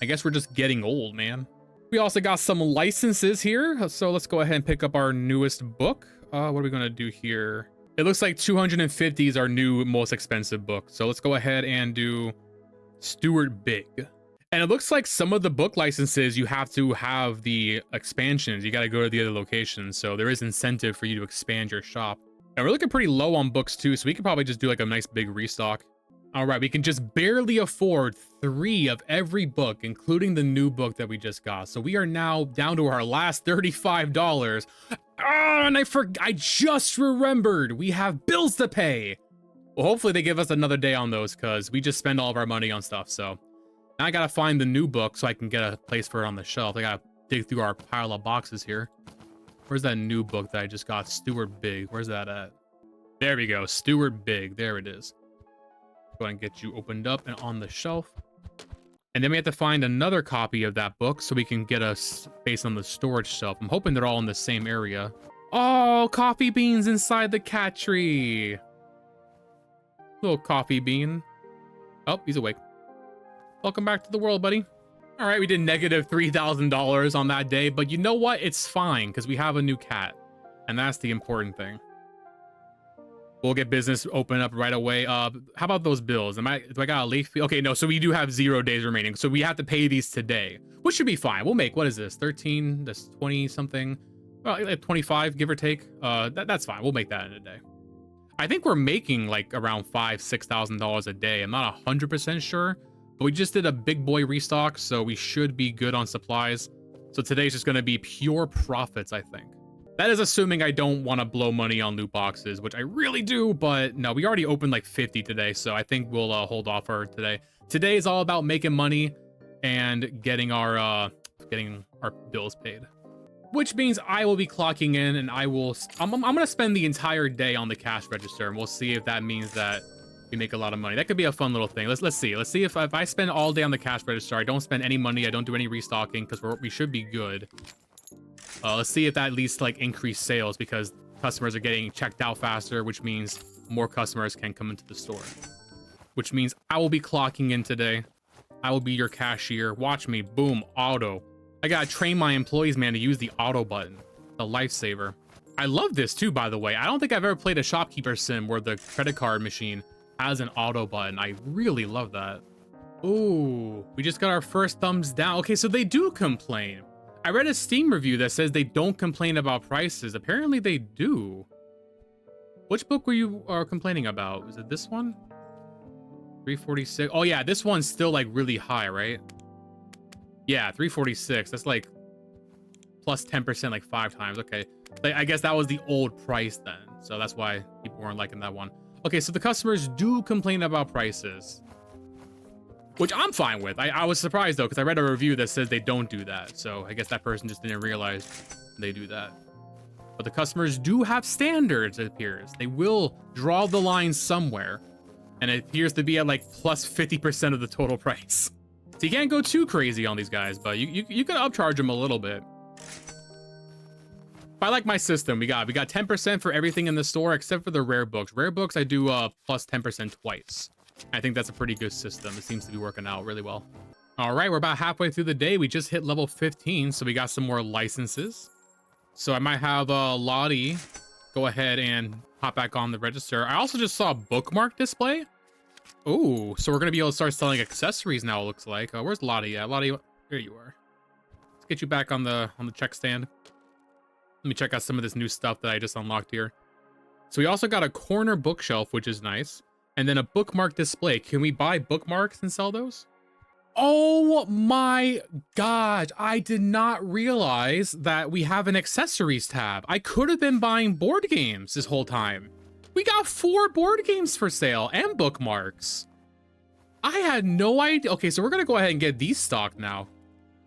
I guess we're just getting old, man. We also got some licenses here. So let's go ahead and pick up our newest book. What are we gonna do here? It looks like 250 is our new most expensive book. So let's go ahead and do Stuart Big. And it looks like some of the book licenses, you have to have the expansions. You got to go to the other locations. So there is incentive for you to expand your shop. And we're looking pretty low on books too. So we could probably just do like a nice big restock. All right, we can just barely afford 3 of every book, including the new book that we just got. So we are now down to our last $35. Oh, and I just remembered we have bills to pay. Well, hopefully they give us another day on those because we just spend all of our money on stuff. So now I gotta find the new book so I can get a place for it on the shelf. I gotta dig through our pile of boxes here. Where's that new book that I just got? Stewart Big. Where's that at? There we go. Stewart Big. There it is. Go ahead and get you opened up and on the shelf. And then we have to find another copy of that book so we can get a space on the storage shelf. I'm hoping they're all in the same area. Oh, coffee beans inside the cat tree. Little coffee bean. Oh, he's awake. Welcome back to the world, buddy. All right, we did negative $3,000 on that day, but you know what? It's fine because we have a new cat, and that's the important thing. We'll get business open up right away. How about those bills? Do I got a late fee? Okay, no, so we do have 0 days remaining, so we have to pay these today, which should be fine. We'll make, what is this, 13, that's 20 something, well, like 25, give or take. That's fine, we'll make that in a day. I think we're making like around $5,000-$6,000 a day. I'm not 100% sure, but we just did a big boy restock, so we should be good on supplies. So today's just gonna be pure profits, I think. That is assuming I don't want to blow money on loot boxes, which I really do, but no, we already opened like 50 today, so I think we'll hold off for today. Today is all about making money and getting our bills paid. Which means I will be clocking in and I'm gonna spend the entire day on the cash register, and we'll see if that means that we make a lot of money. That could be a fun little thing. Let's see if I spend all day on the cash register, I don't spend any money, I don't do any restocking, because we should be good. Let's see if that at least like increase sales, because customers are getting checked out faster, which means more customers can come into the store. Which means I will be clocking in today. I will be your cashier. Watch me, boom, auto. I gotta train my employees, man, to use the auto button, the lifesaver. I love this too, by the way. I don't think I've ever played a shopkeeper sim where the credit card machine has an auto button. I really love that. Ooh, we just got our first thumbs down. Okay, so they do complain. I read a Steam review that says they don't complain about prices. Apparently they do. Which book were you complaining about? Is it this one? 346. Oh yeah, this one's still like really high, right? Yeah, 346. That's like plus 10%, like 5 times. Okay, I guess that was the old price then, so that's why people weren't liking that one. Okay, so the customers do complain about prices, which I'm fine with. I was surprised though, because I read a review that says they don't do that. So I guess that person just didn't realize they do that. But the customers do have standards, it appears. They will draw the line somewhere. And it appears to be at like plus 50% of the total price. So you can't go too crazy on these guys, but you can upcharge them a little bit. I like my system. We got 10% for everything in the store except for the rare books. Rare books I do plus 10% twice. I think that's a pretty good system. It seems to be working out really well. All right, we're about halfway through the day. We just hit level 15, so we got some more licenses. So I might have Lottie go ahead and hop back on the register. I also just saw a bookmark display. Ooh, so we're gonna be able to start selling accessories now, it looks like. Where's Lottie at? Lottie, there you are. Let's get you back on the check stand. Let me check out some of this new stuff that I just unlocked here. So we also got a corner bookshelf, which is nice. And then a bookmark display. Can we buy bookmarks and sell those? Oh my God. I did not realize that we have an accessories tab. I could have been buying board games this whole time. We got 4 board games for sale and bookmarks. I had no idea. Okay, so we're going to go ahead and get these stocked now.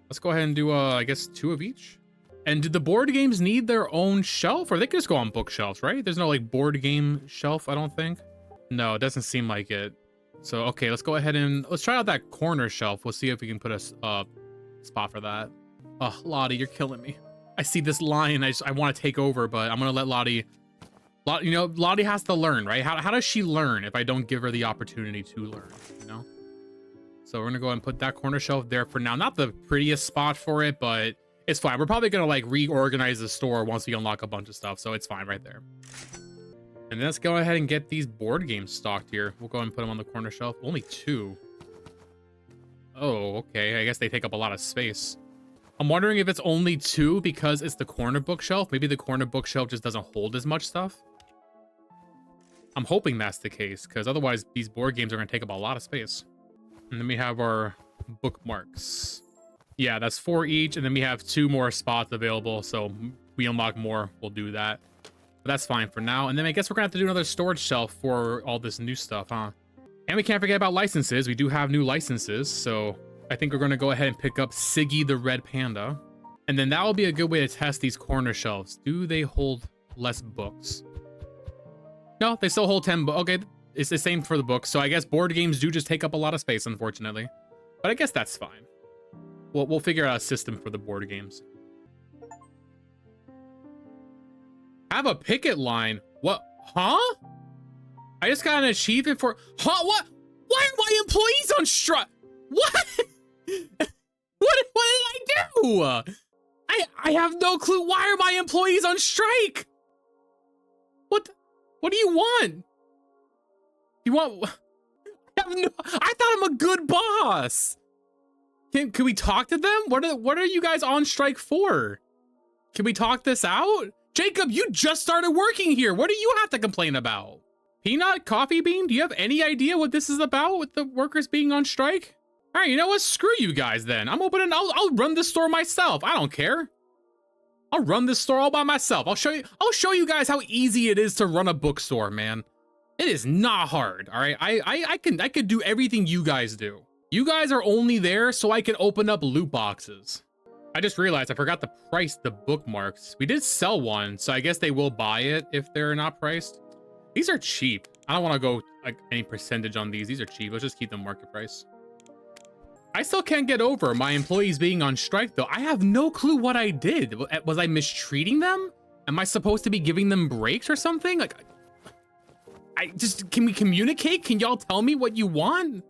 Let's go ahead and do, I guess, 2 of each. And do the board games need their own shelf? Or they can just go on bookshelves, right? There's no, like, board game shelf, I don't think. No, it doesn't seem like it. So, okay, let's go ahead and... Let's try out that corner shelf. We'll see if we can put a spot for that. Oh, Lottie, you're killing me. I see this line. I want to take over, but I'm going to let Lottie... You know, Lottie has to learn, right? How does she learn if I don't give her the opportunity to learn, you know? So we're going to go ahead and put that corner shelf there for now. Not the prettiest spot for it, but it's fine. We're probably going to, like, reorganize the store once we unlock a bunch of stuff, so it's fine right there. And let's go ahead and get these board games stocked here. We'll go ahead and put them on the corner shelf. Only 2. Oh, okay. I guess they take up a lot of space. I'm wondering if it's only 2 because it's the corner bookshelf. Maybe the corner bookshelf just doesn't hold as much stuff. I'm hoping that's the case, because otherwise these board games are going to take up a lot of space. And then we have our bookmarks. Yeah, that's 4 each, and then we have 2 more spots available, so we unlock more, we'll do that. But that's fine for now. And then I guess we're going to have to do another storage shelf for all this new stuff, huh? And we can't forget about licenses. We do have new licenses, so I think we're going to go ahead and pick up Siggy the Red Panda. And then that will be a good way to test these corner shelves. Do they hold less books? No, they still hold 10 books. Okay, it's the same for the books. So I guess board games do just take up a lot of space, unfortunately. But I guess that's fine. We'll figure out a system for the board games. Have a picket line. What? Huh? I just got an achievement for... Huh? What? Why are my employees on strike? What? What did I do? I have no clue. Why are my employees on strike? What do you want? You want... I thought I'm a good boss. Can we talk to them? What are you guys on strike for? Can we talk this out? Jacob, you just started working here. What do you have to complain about? Peanut, Coffee Bean, do you have any idea what this is about with the workers being on strike? All right, you know what? Screw you guys then. I'm opening, I'll run this store myself. I don't care. I'll run this store all by myself. I'll show you guys how easy it is to run a bookstore, man. It is not hard, all right? I could do everything you guys do. You guys are only there so I can open up loot boxes. I just realized I forgot to price the bookmarks. We did sell one, so I guess they will buy it if they're not priced. These are cheap. I don't want to go like any percentage on these. These are cheap. Let's just keep them market price. I still can't get over my employees being on strike, though. I have no clue what I did. Was I mistreating them? Am I supposed to be giving them breaks or something? Like, can we communicate? Can y'all tell me what you want?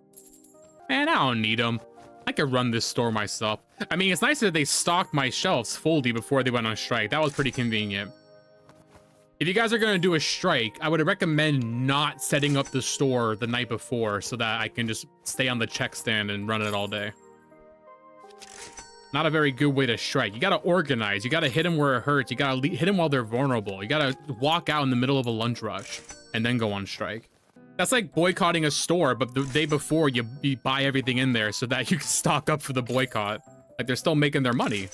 Man, I don't need them. I could run this store myself. I mean, it's nice that they stocked my shelves fully before they went on strike. That was pretty convenient. If you guys are going to do a strike, I would recommend not setting up the store the night before so that I can just stay on the check stand and run it all day. Not a very good way to strike. You got to organize. You got to hit them where it hurts. You got to hit them while they're vulnerable. You got to walk out in the middle of a lunch rush and then go on strike. That's like boycotting a store, but the day before you buy everything in there so that you can stock up for the boycott. Like, they're still making their money.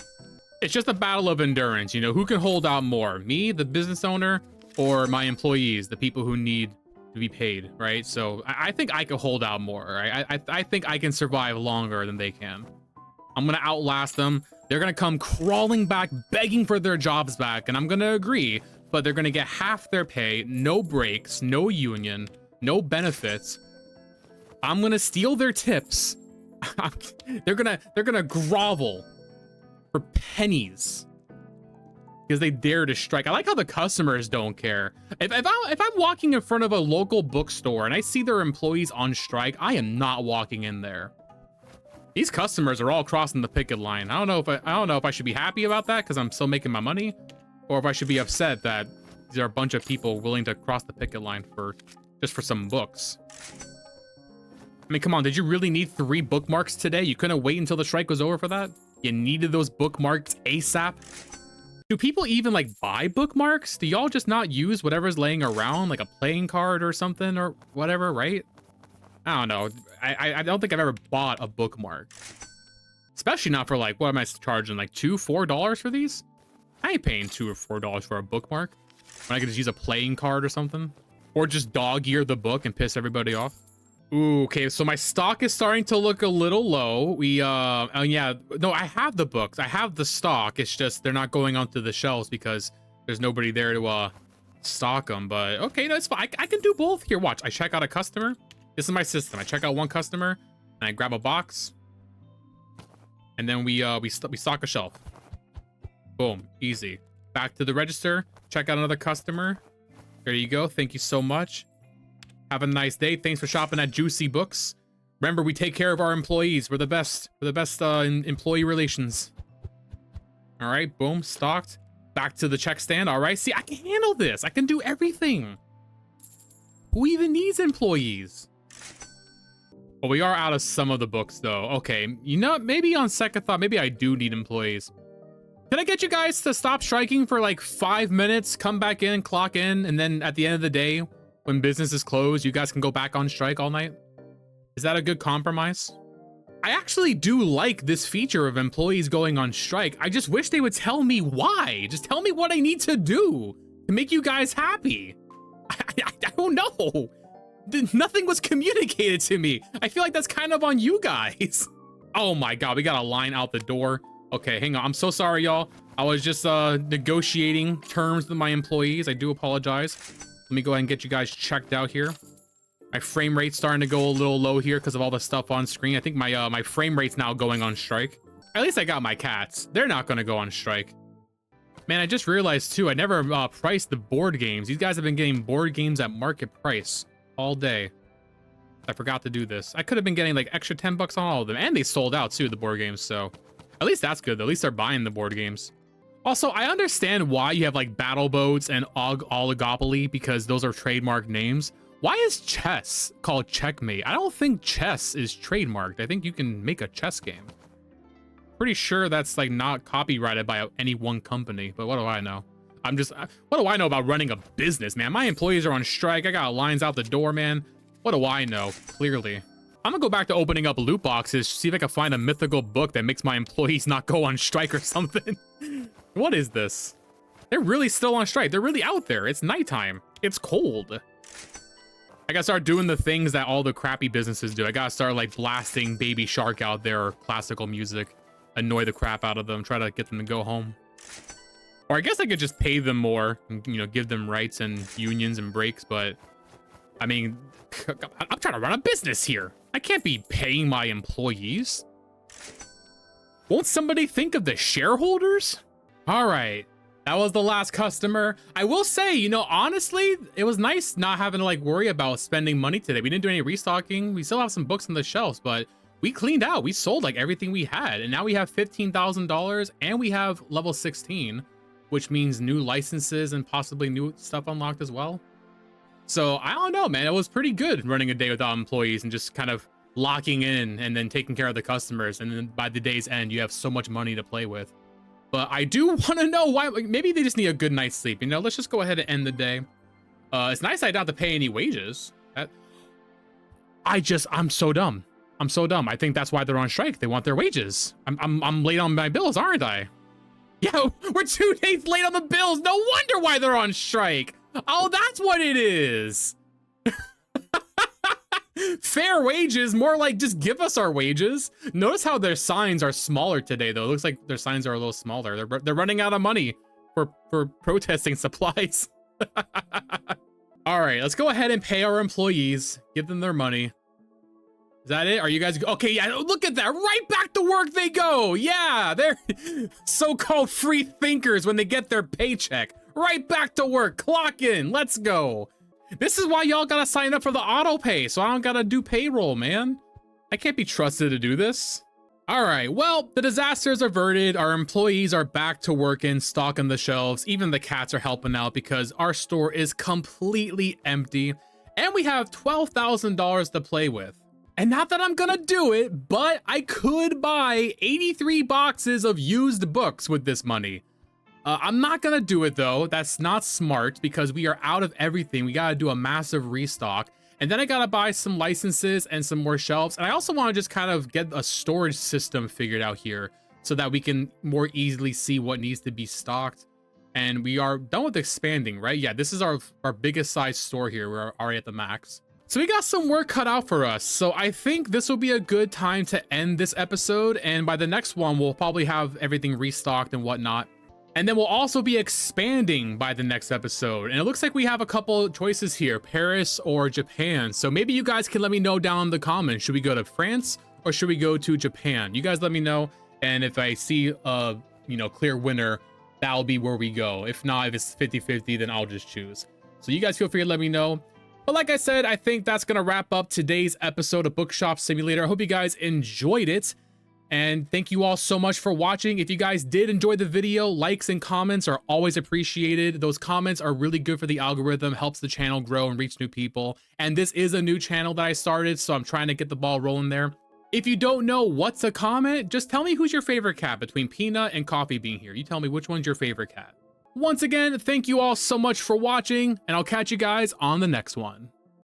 It's just a battle of endurance, you know, who can hold out more? Me, the business owner, or my employees, the people who need to be paid, right? So I think I can hold out more, right? I think I can survive longer than they can. I'm gonna outlast them. They're gonna come crawling back, begging for their jobs back, and I'm gonna agree, but they're gonna get half their pay, no breaks, no union, no benefits. I'm gonna steal their tips. They're gonna grovel for pennies because they dare to strike. I like how the customers don't care. If I'm walking in front of a local bookstore and I see their employees on strike, I am not walking in there. These customers are all crossing the picket line. I don't know if I should be happy about that because I'm still making my money, or if I should be upset that there are a bunch of people willing to cross the picket line just for some books. I mean, come on, did you really need 3 bookmarks today? You couldn't wait until the strike was over for that? You needed those bookmarks ASAP? Do people even, like, buy bookmarks? Do y'all just not use whatever's laying around, like a playing card or something or whatever, right? I don't know. I don't think I've ever bought a bookmark. Especially not for, like, what am I charging? Like, $2, $4 for these? I ain't paying $2 or $4 for a bookmark. When I could just use a playing card or something. Or just dog-ear the book and piss everybody off. Ooh, okay, so my stock is starting to look a little low. Yeah, no, I have the books. I have the stock. It's just they're not going onto the shelves because there's nobody there to stock them. But okay, that's fine. I can do both. Here, watch. I check out a customer. This is my system. I check out one customer, and I grab a box, and then we stock a shelf. Boom, easy. Back to the register. Check out another customer. There you go. Thank you so much. Have a nice day. Thanks for shopping at Juicy Books. Remember, we take care of our employees. We're the best. We're the best in employee relations. All right, boom, stocked. Back to the check stand. All right, see, I can handle this. I can do everything. Who even needs employees? Well, we are out of some of the books, though. Okay, you know, maybe on second thought, maybe I do need employees. Can I get you guys to stop striking for like 5 minutes, come back in, clock in, and then at the end of the day, when business is closed, you guys can go back on strike all night? Is that a good compromise? I actually do like this feature of employees going on strike. I just wish they would tell me why. Just tell me what I need to do to make you guys happy. I don't know. Nothing was communicated to me. I feel like that's kind of on you guys. Oh my God, we got a line out the door. Okay, hang on. I'm so sorry, y'all. I was just negotiating terms with my employees. I do apologize. Let me go ahead and get you guys checked out here. My frame rate's starting to go a little low here because of all the stuff on screen. I think my my frame rate's now going on strike. At least I got my cats. They're not going to go on strike. Man, I just realized too, I never priced the board games. These guys have been getting board games at market price all day. I forgot to do this. I could have been getting like extra 10 bucks on all of them. And they sold out too, the board games. So at least that's good. At least they're buying the board games. Also, I understand why you have like Battle Boats and Oligopoly because those are trademark names. Why is chess called Checkmate? I don't think chess is trademarked. I think you can make a chess game. Pretty sure that's like not copyrighted by any one company, but what do I know? What do I know about running a business, man? My employees are on strike. I got lines out the door, man. What do I know? Clearly. I'm gonna go back to opening up loot boxes, see if I can find a mythical book that makes my employees not go on strike or something. What is this? They're really still on strike. They're really out there. It's nighttime. It's cold. I gotta start doing the things that all the crappy businesses do. I gotta start like blasting Baby Shark out there or classical music, annoy the crap out of them, try to get them to go home. Or I guess I could just pay them more, and, you know, give them rights and unions and breaks, but I mean, I'm trying to run a business here. I can't be paying my employees. Won't somebody think of the shareholders? All right. That was the last customer. I will say, you know, honestly, it was nice not having to like worry about spending money today. We didn't do any restocking. We still have some books on the shelves, but we cleaned out. We sold like everything we had. And now we have $15,000 and we have level 16, which means new licenses and possibly new stuff unlocked as well. So I don't know, man. It was pretty good running a day without employees and just kind of locking in and then taking care of the customers. And then by the day's end, you have so much money to play with. But I do want to know why. Like, maybe they just need a good night's sleep. You know, let's just go ahead and end the day. It's nice I don't have to pay any wages. I'm so dumb. I'm so dumb. I think that's why they're on strike. They want their wages. I'm late on my bills, aren't I? Yeah, we're 2 days late on the bills. No wonder why they're on strike. Oh, that's what it is. Fair wages, more like just give us our wages. Notice how their signs are smaller today, though. It looks like their signs are a little smaller. They're running out of money for protesting supplies. All right, let's go ahead and pay our employees. Give them their money. Is that it? Are you guys okay? Yeah, look at that. Right back to work they go. Yeah, they're so-called free thinkers when they get their paycheck. Right back to work. Clock in. Let's go. This is why y'all gotta sign up for the auto pay, so I don't gotta do payroll, man. I can't be trusted to do this. All right, well, the disaster is averted. Our employees are back to working, stocking the shelves. Even the cats are helping out because our store is completely empty. And we have $12,000 to play with. And not that I'm gonna do it, but I could buy 83 boxes of used books with this money. I'm not gonna do it though. That's not smart because we are out of everything. We gotta do a massive restock. And then I gotta buy some licenses and some more shelves. And I also wanna just kind of get a storage system figured out here so that we can more easily see what needs to be stocked. And we are done with expanding, right? Yeah, this is our biggest size store here. We're already at the max. So we got some work cut out for us. So I think this will be a good time to end this episode. And by the next one, we'll probably have everything restocked and whatnot. And then we'll also be expanding by the next episode. And it looks like we have a couple choices here, Paris or Japan. So maybe you guys can let me know down in the comments. Should we go to France or should we go to Japan? You guys let me know. And if I see a, clear winner, that'll be where we go. If not, if it's 50-50, then I'll just choose. So you guys feel free to let me know. But like I said, I think that's going to wrap up today's episode of Bookshop Simulator. I hope you guys enjoyed it. And thank you all so much for watching. If you guys did enjoy the video, likes and comments are always appreciated. Those comments are really good for the algorithm, helps the channel grow and reach new people. And this is a new channel that I started, so I'm trying to get the ball rolling there. If you don't know what to comment, just tell me who's your favorite cat between Peanut and Coffee Bean here. You tell me which one's your favorite cat. Once again, thank you all so much for watching, and I'll catch you guys on the next one.